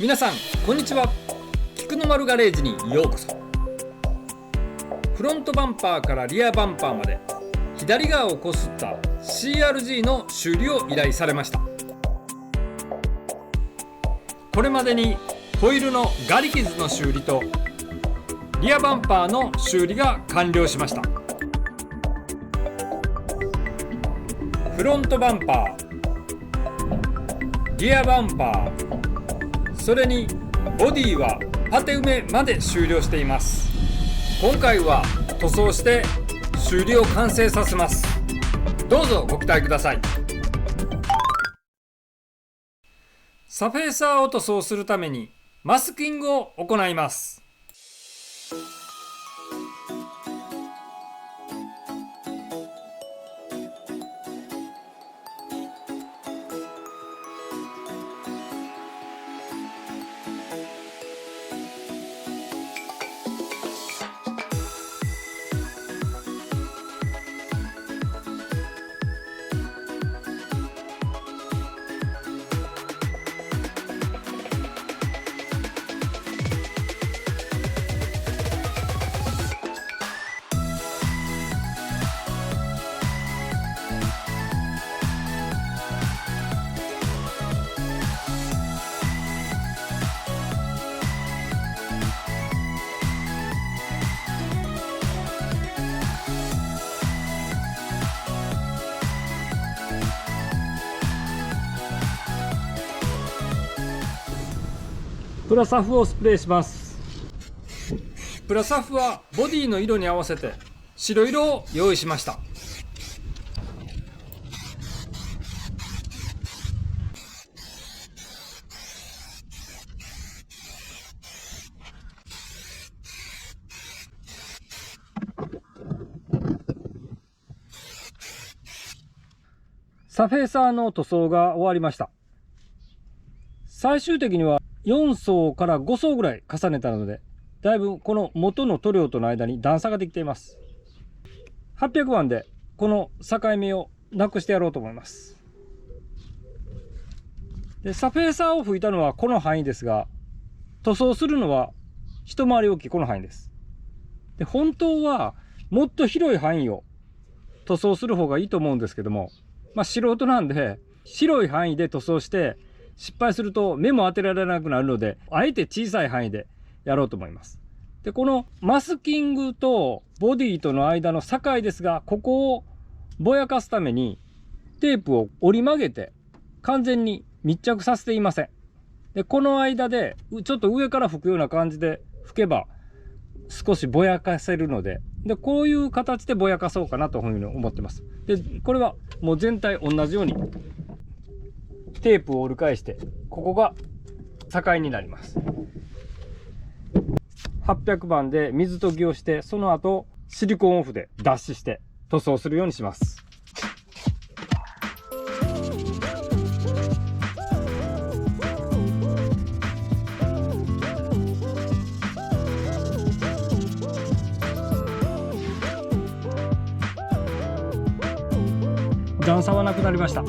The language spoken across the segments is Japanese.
皆さんこんにちは。菊の丸ガレージにようこそ。フロントバンパーからリアバンパーまで左側をこすった CRG の修理を依頼されました。これまでにホイールのガリ傷の修理とリアバンパーの修理が完了しました。フロントバンパー、リアバンパー、それにボディはパテ埋めまで終了しています。今回は塗装して修理を完成させます。どうぞご期待ください。サフェーサーを塗装するためにマスキングを行います。プラサフをスプレーします。プラサフはボディの色に合わせて白色を用意しました。サフェーサーの塗装が終わりました。最終的には4層から5層ぐらい重ねたので、だいぶこの元の塗料との間に段差ができています。800番でこの境目をなくしてやろうと思います。でサフェーサーを吹いたのはこの範囲ですが、塗装するのは一回り大きいこの範囲です。で本当はもっと広い範囲を塗装する方がいいと思うんですけども、素人なんで広い範囲で塗装して失敗すると目も当てられなくなるので、あえて小さい範囲でやろうと思います。でこのマスキングとボディとの間の境ですが、ここをぼやかすためにテープを折り曲げて完全に密着させていません。でこの間でちょっと上から拭くような感じで拭けば少しぼやかせるので、こういう形でぼやかそうかなというふうに思ってます。でこれはもう全体同じようにテープを折り返して、ここが境になります。800番で水研ぎをして、その後シリコンオフで脱脂して塗装するようにします。段差はなくなりました。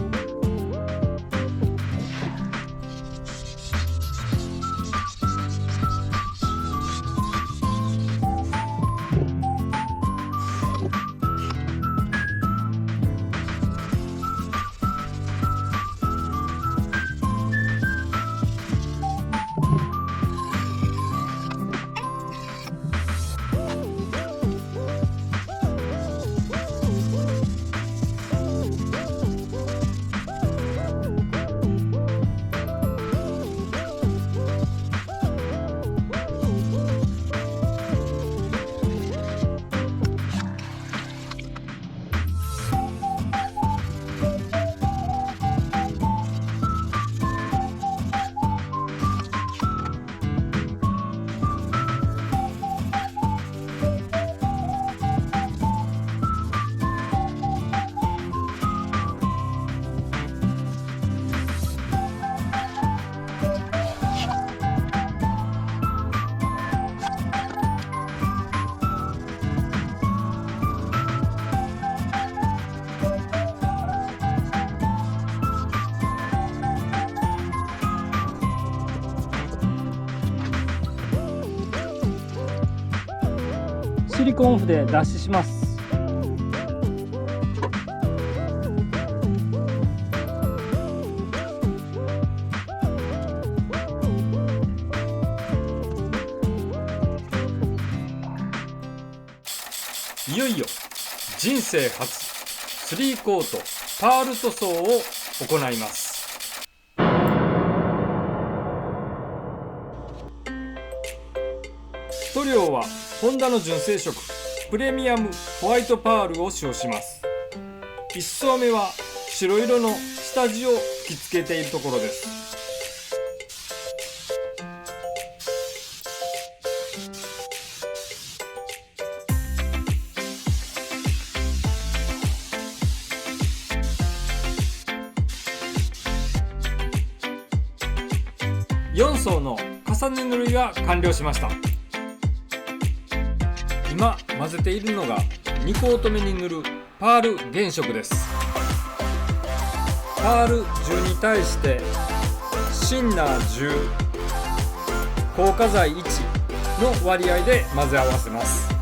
シリコンオフで脱脂します。いよいよ人生初3コートパール塗装を行います。塗料はホンダの純正色プレミアムホワイトパールを使用します。1層目は白色の下地を吹き付けているところです。4層の重ね塗りが完了しました。今混ぜているのが2コート目に塗るパール原色です。パール10に対してシンナー10、硬化剤1の割合で混ぜ合わせます。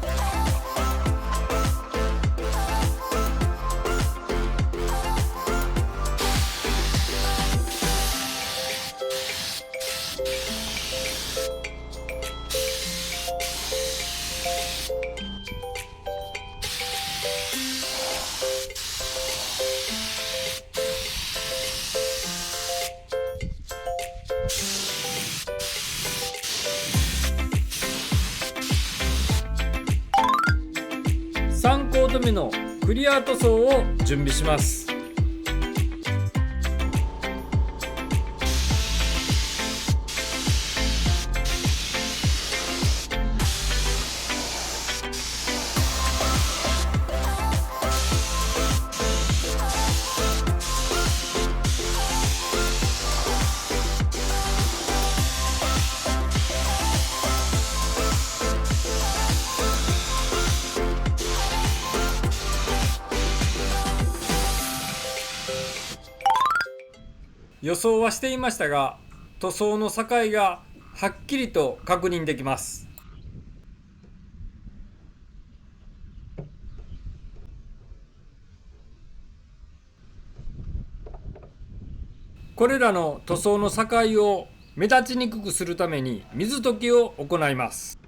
3コート目のクリア塗装を準備します。予想はしていましたが、塗装の境がはっきりと確認できます。これらの塗装の境を目立ちにくくするために水溶きを行います。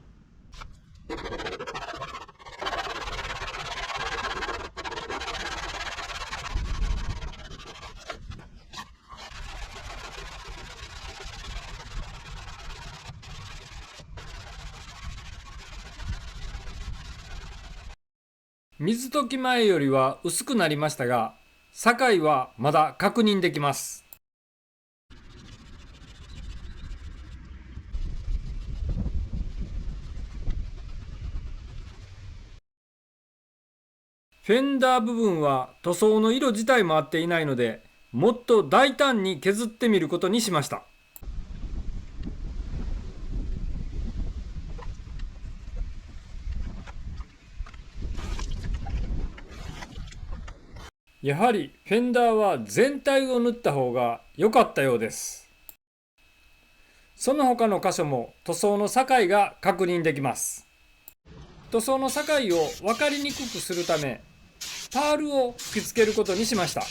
水溶き前よりは薄くなりましたが、境はまだ確認できます。フェンダー部分は塗装の色自体も合っていないので、もっと大胆に削ってみることにしました。やはりフェンダーは全体を塗った方が良かったようです。その他の箇所も塗装の境が確認できます。塗装の境を分かりにくくするため、パールを吹き付けることにしました。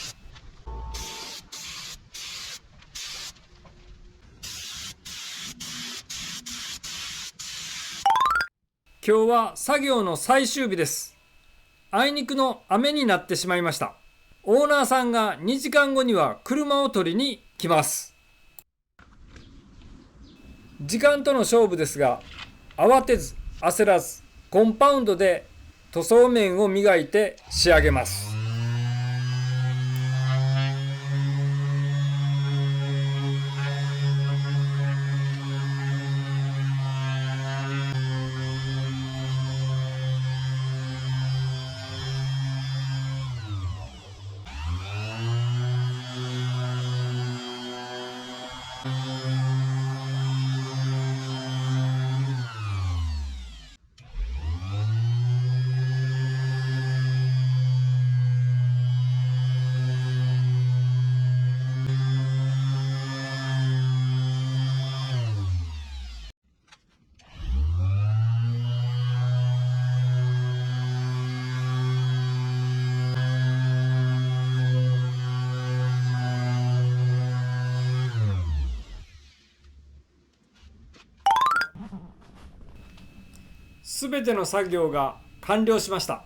今日は作業の最終日です。あいにくの雨になってしまいました。オーナーさんが2時間後には車を取りに来ます。時間との勝負ですが、慌てず焦らずコンパウンドで塗装面を磨いて仕上げます。すべての作業が完了しました。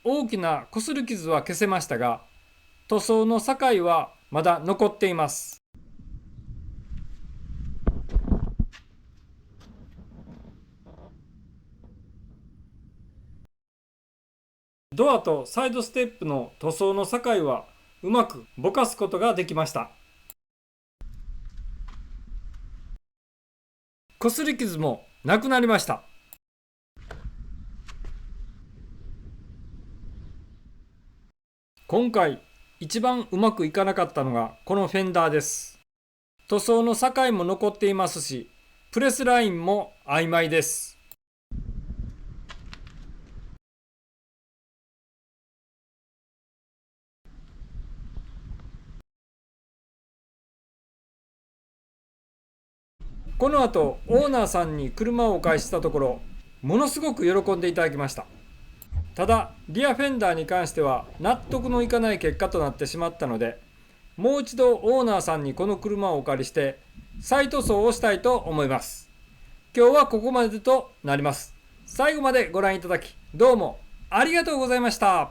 大きな擦り傷は消せましたが、塗装の境はまだ残っています。ドアとサイドステップの塗装の境はうまくぼかすことができました。擦り傷もなくなりました。今回一番うまくいかなかったのがこのフェンダーです。塗装の境も残っていますし、プレスラインも曖昧です。この後オーナーさんに車をお返ししたところ、ものすごく喜んでいただきました。ただリアフェンダーに関しては納得のいかない結果となってしまったので、もう一度オーナーさんにこの車をお借りして再塗装をしたいと思います。今日はここまでとなります。最後までご覧いただきどうもありがとうございました。